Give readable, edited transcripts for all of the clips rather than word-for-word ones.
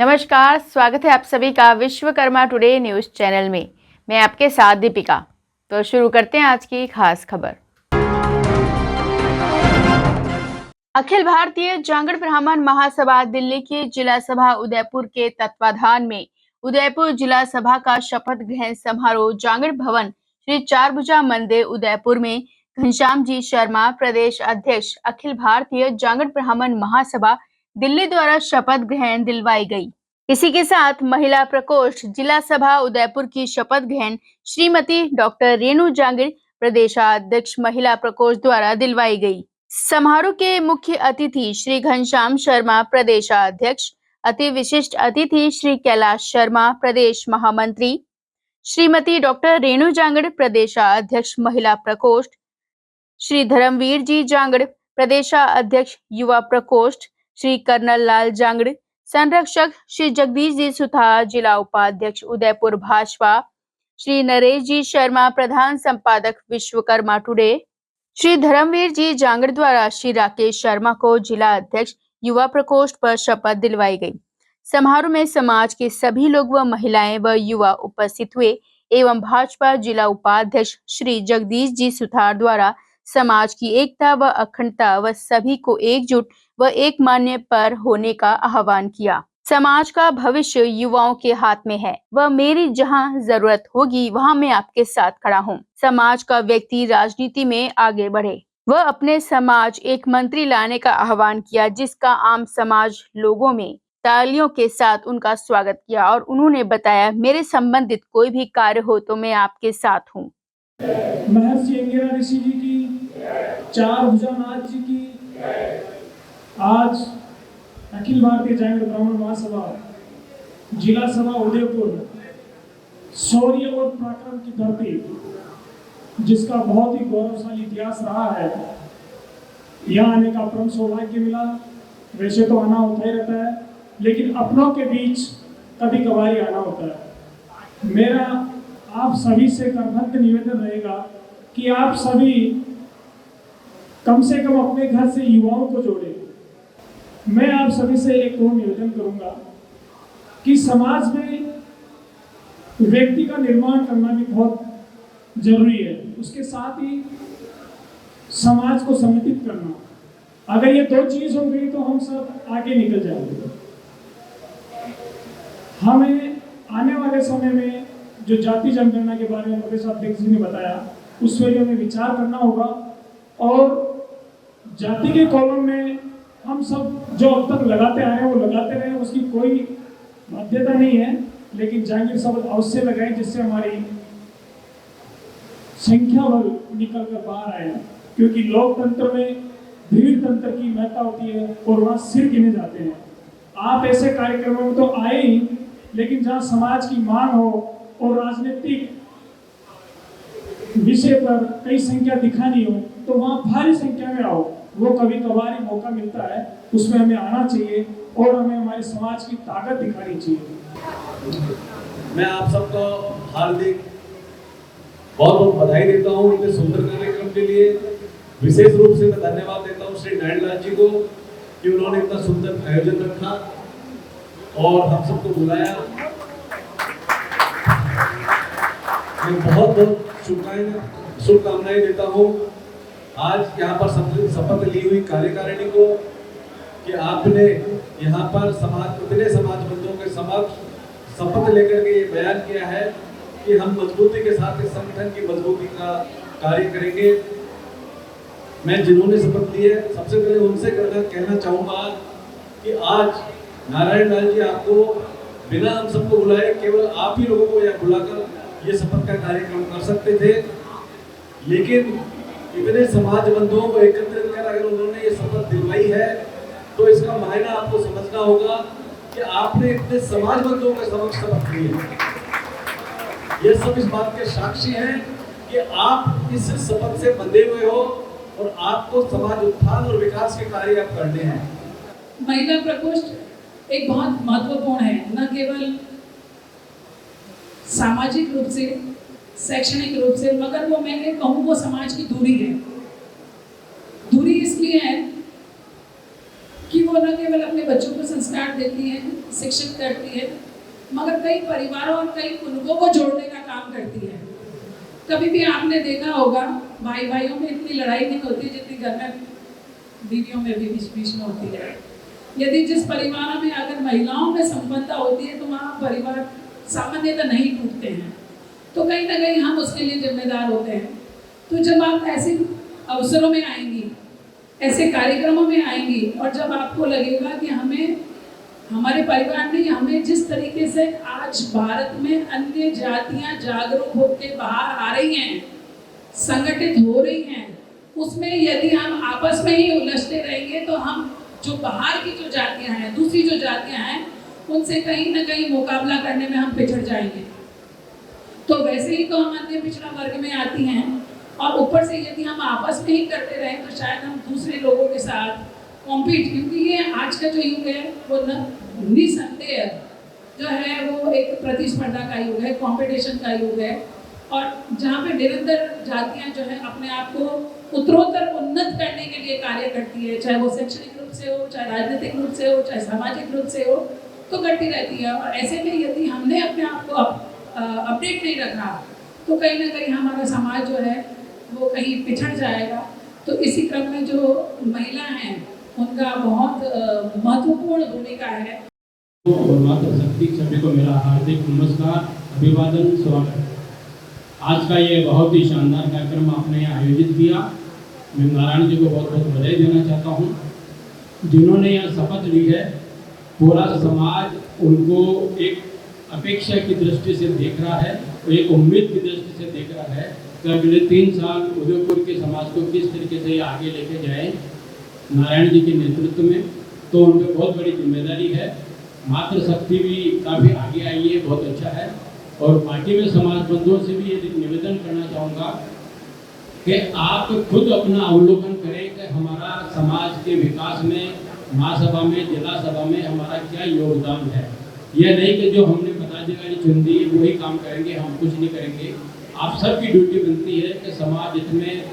नमस्कार, स्वागत है आप सभी का विश्वकर्मा टुडे न्यूज़ चैनल में। मैं आपके साथ दीपिका। तो शुरू करते हैं आज की खास खबर। अखिल भारतीय जांगड़ ब्राह्मण महासभा दिल्ली की जिला सभा उदयपुर के तत्वाधान में उदयपुर जिला सभा का शपथ ग्रहण समारोह जांगड़ भवन श्री चारभुजा मंदिर उदयपुर में घनश्याम जी शर्मा प्रदेश अध्यक्ष अखिल भारतीय जांगड़ ब्राह्मण महासभा दिल्ली द्वारा शपथ ग्रहण दिलवाई गई। इसी के साथ महिला प्रकोष्ठ जिला सभा उदयपुर की शपथ ग्रहण श्रीमती डॉक्टर रेणु जांगड़ प्रदेशाध्यक्ष महिला प्रकोष्ठ द्वारा दिलवाई गई। समारोह के मुख्य अतिथि श्री घनश्याम शर्मा प्रदेशाध्यक्ष, अति विशिष्ट अतिथि श्री कैलाश शर्मा प्रदेश महामंत्री, श्रीमती डॉक्टर रेणु जांगड़ प्रदेशाध्यक्ष महिला प्रकोष्ठ, श्री धर्मवीर जी जांगड़ प्रदेशाध्यक्ष युवा प्रकोष्ठ, श्री कर्नल लाल जांगड़ संरक्षक, श्री जगदीश जी सुथार जिला उपाध्यक्ष उदयपुर भाजपा, श्री नरेश जी शर्मा प्रधान संपादक विश्वकर्मा टुडे, श्री धर्मवीर जी जांगड़ द्वारा श्री राकेश शर्मा को जिला अध्यक्ष युवा प्रकोष्ठ पर शपथ दिलवाई गई। समारोह में समाज के सभी लोग व महिलाएं व युवा उपस्थित हुए एवं भाजपा जिला उपाध्यक्ष श्री जगदीश जी सुथार द्वारा समाज की एकता व अखंडता व सभी को एकजुट व एक मान्य पर होने का आह्वान किया। समाज का भविष्य युवाओं के हाथ में है व मेरी जहां जरूरत होगी वहां मैं आपके साथ खड़ा हूं। समाज का व्यक्ति राजनीति में आगे बढ़े। वह अपने समाज एक मंत्री लाने का आह्वान किया, जिसका आम समाज लोगों में तालियों के साथ उनका स्वागत किया और उन्होंने बताया, मेरे संबंधित कोई भी कार्य हो तो मैं आपके साथ हूँ। महर्षि अंगिरा ऋषि जी की, चारभुजानाथ जी की, आज अखिल भारतीय जांगड़ ब्राह्मण महासभा जिला सभा उदयपुर शौर्य और पराक्रम की धरती, जिसका बहुत ही गौरवशाली इतिहास रहा है, यहाँ आने का परम सौभाग्य मिला। वैसे तो आना होता ही रहता है, लेकिन अपनों के बीच कभी कभार आना होता है। मेरा आप सभी से करबद्ध निवेदन रहेगा कि आप सभी कम से कम अपने घर से युवाओं को जोड़ें। मैं आप सभी से एक और निवेदन करूंगा कि समाज में व्यक्ति का निर्माण करना भी बहुत जरूरी है, उसके साथ ही समाज को संगठित करना। अगर ये दो चीज हो गई तो हम सब आगे निकल जाएंगे। हमें आने वाले समय में जो जाति जनगणना के बारे में प्रदेश अध्यक्ष जी ने बताया, उस पर हमें विचार करना होगा और जाति के कॉलम में हम सब जो अब तक लगाते आए हैं वो लगाते रहे, उसकी कोई बाध्यता नहीं है, लेकिन जांगीर शब्द अवश्य लगाए जिससे हमारी संख्या बल निकल कर बाहर आए। क्योंकि लोकतंत्र में भीड़ तंत्र की महत्ता होती है और वहाँ सिर गिने जाते हैं। आप ऐसे कार्यक्रमों में तो आए ही, लेकिन जहाँ समाज की मांग हो और राजनीतिक विषय पर कई संख्या दिखानी हो तो वहाँ भारी संख्या में आओ। वो कभी कभार ही मौका मिलता है, उसमें हमें आना चाहिए और हमें हमारे समाज की ताकत दिखानी चाहिए। मैं आप सबको हार्दिक बहुत बहुत बधाई देता हूँ इतने सुंदर कार्यक्रम के लिए। विशेष रूप से मैं धन्यवाद देता हूँ श्री नारायण जी को कि उन्होंने इतना सुंदर आयोजन रखा और हम सबको बुलाया। मैं बहुत बहुत शुभकामनाएं देता हूँ आज यहाँ पर शपथ ली हुई कार्यकारिणी को कि आपने यहाँ पर इतने समाज बंधुओं के समक्ष शपथ लेकर के ये बयान किया है कि हम मजबूती के साथ इस संगठन की मजबूती का कार्य करेंगे। मैं जिन्होंने शपथ ली है सबसे पहले उनसे कहना चाहूँगा कि आज नारायण लाल जी आपको बिना हम सबको बुलाए केवल आप ही लोगों को यहाँ बुलाकर ये शपथ का कार्यक्रम कर सकते थे, लेकिन इतने समाज बंधुओं को एकत्रित कर अगर उन्होंने ये शपथ दिलवाई है तो इसका मायना आपको समझना होगा कि आपने इतने समाज बंधुओं के समक्ष शपथ ली है। ये सब इस बात के साक्षी हैं कि आप इस शपथ से बंधे हुए हो और आपको समाज उत्थान और विकास के कार्य आप करने हैं। महिला प्रकोष्ठ एक बहुत महत्वपूर्ण है, न केवल सामाजिक रूप से, शैक्षणिक रूप से, मगर वो मैं कहूँ वो समाज की दूरी है। दूरी इसलिए है कि वो न केवल अपने बच्चों को संस्कार देती है, शिक्षित करती है, मगर कई परिवारों और कई कुनबों को जोड़ने का काम करती है। कभी भी आपने देखा होगा भाई भाइयों में इतनी लड़ाई नहीं होती जितनी घर में बीवियों में भी बीच में होती है। यदि जिस परिवारों में अगर महिलाओं में संपन्नता होती है तो वहाँ परिवार सामान्यतः नहीं टूटते हैं। तो कहीं ना कहीं हम उसके लिए जिम्मेदार होते हैं। तो जब आप ऐसे अवसरों में आएंगी, ऐसे कार्यक्रमों में आएंगी और जब आपको लगेगा कि हमें हमारे परिवार ने हमें जिस तरीके से आज भारत में अन्य जातियां जागरूक होकर बाहर आ रही हैं, संगठित हो रही हैं, उसमें यदि हम आपस में ही उलझते रहेंगे तो हम जो बाहर की जो जातियां हैं, दूसरी जो जातियां हैं, उनसे कहीं ना कहीं मुकाबला करने में हम पिछड़ जाएंगे। तो वैसे ही तो हम अन्य पिछड़ा वर्ग में आती हैं और ऊपर से यदि हम आपस में ही करते रहें तो शायद हम दूसरे लोगों के साथ कॉम्पीट, क्योंकि ये आज का जो युग है वो निसंदेह जो है वो एक प्रतिस्पर्धा का युग है, कंपटीशन का युग है, और जहाँ पे निरंतर जातियाँ जो है अपने आप को उत्तरोत्तर उन्नत करने के लिए कार्य करती है, चाहे वो शैक्षणिक रूप से हो, चाहे राजनीतिक रूप से हो, चाहे सामाजिक रूप से हो, तो करती रहती है। और ऐसे में यदि हमने अपने आप को अपडेट नहीं रखा तो कहीं ना कहीं हमारा समाज जो है वो कहीं पिछड़ जाएगा। तो इसी क्रम में जो महिला हैं उनका बहुत महत्वपूर्ण भूमिका है। और माता शक्ति सभी को मेरा हार्दिक नमस्कार, अभिवादन, स्वागत। आज का ये बहुत ही शानदार कार्यक्रम आपने यहाँ आयोजित किया। मैं नारायण जी को बहुत बहुत बधाई देना चाहता हूँ, जिन्होंने यह शपथ ली है। पूरा समाज उनको एक अपेक्षा की दृष्टि से देख रहा है, एक उम्मीद की दृष्टि से देख रहा है कि अगले 3 साल उदयपुर के समाज को किस तरीके से आगे लेके जाए नारायण जी के नेतृत्व में। तो उन पर बहुत बड़ी जिम्मेदारी है। मातृशक्ति भी काफ़ी आगे आई है, बहुत अच्छा है। और पार्टी में समाज बंधुओं से भी ये निवेदन करना चाहूँगा कि आप खुद अपना अवलोकन करें कि हमारा समाज के विकास में महासभा में, जिला सभा में हमारा क्या योगदान है। यह नहीं कि जो हमने पदाधिकारी चुन दिए वही काम करेंगे, हम कुछ नहीं करेंगे। आप सबकी ड्यूटी बनती है कि समाज इसमें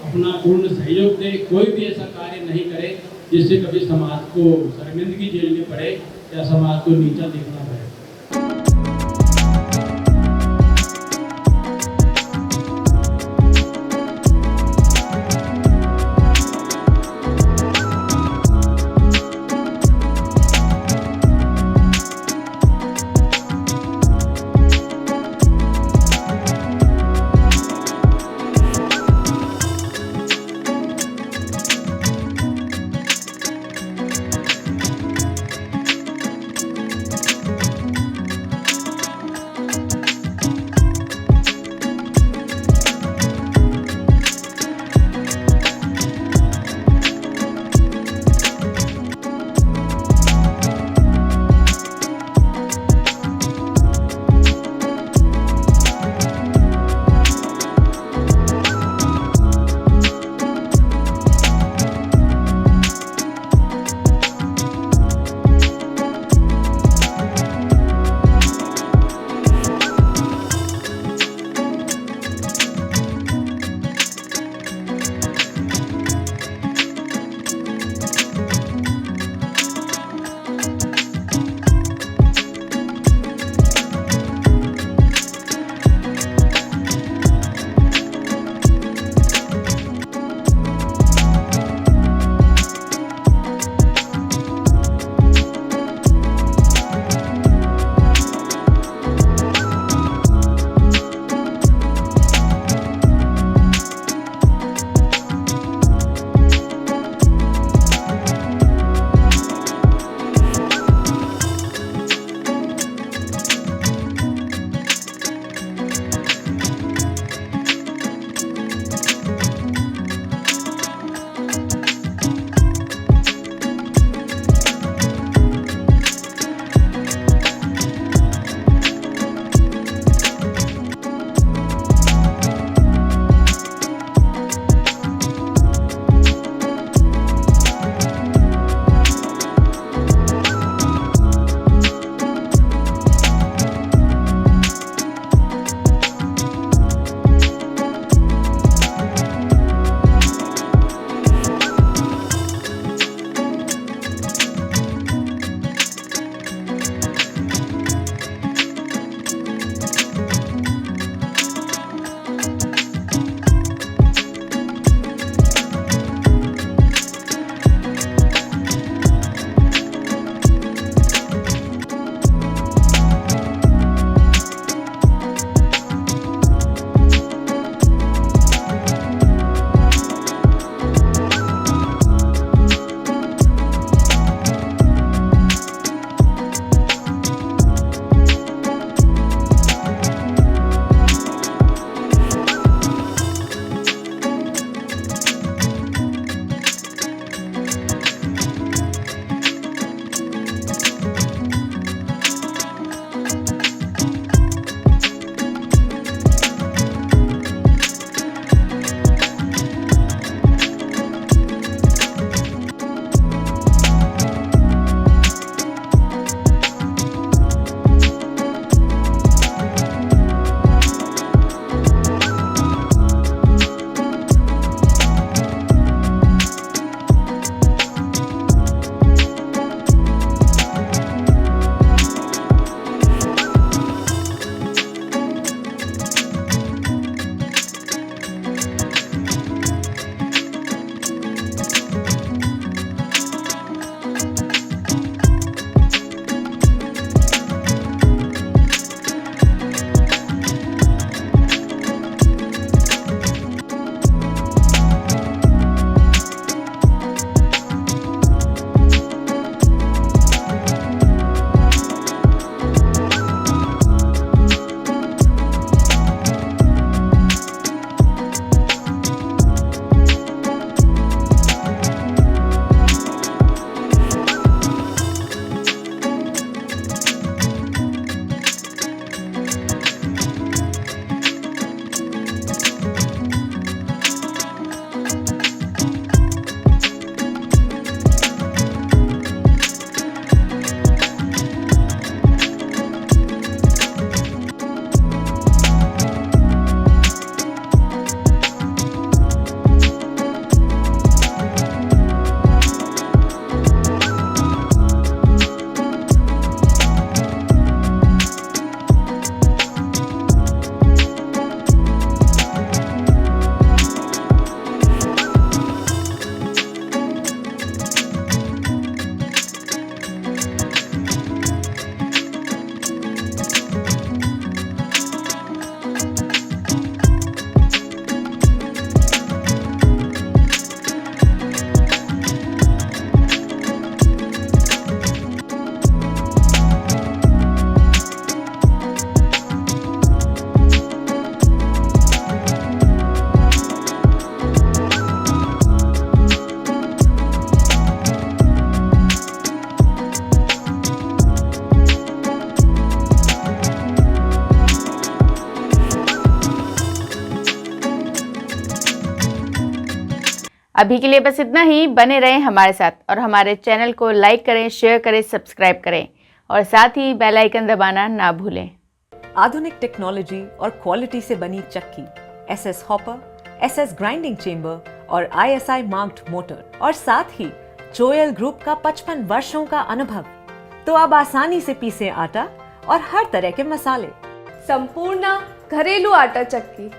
अपना पूर्ण सहयोग दे, कोई भी ऐसा कार्य नहीं करे जिससे कभी समाज को शर्मिंदगी झेलनी पड़े या समाज को नीचा देखना पड़े। अभी के लिए बस इतना ही। बने रहें हमारे साथ और हमारे चैनल को लाइक करें, शेयर करें, सब्सक्राइब करें और साथ ही बेल आइकन दबाना ना भूलें। आधुनिक टेक्नोलॉजी और क्वालिटी से बनी चक्की, SS hopper, SS grinding chamber और आईएसआई मार्क्ड मोटर और साथ ही जोयल ग्रुप का 55 वर्षों का अनुभव, तो अब आसानी से पीसे आटा और हर तरह के मसाले। संपूर्ण घरेलू आटा चक्की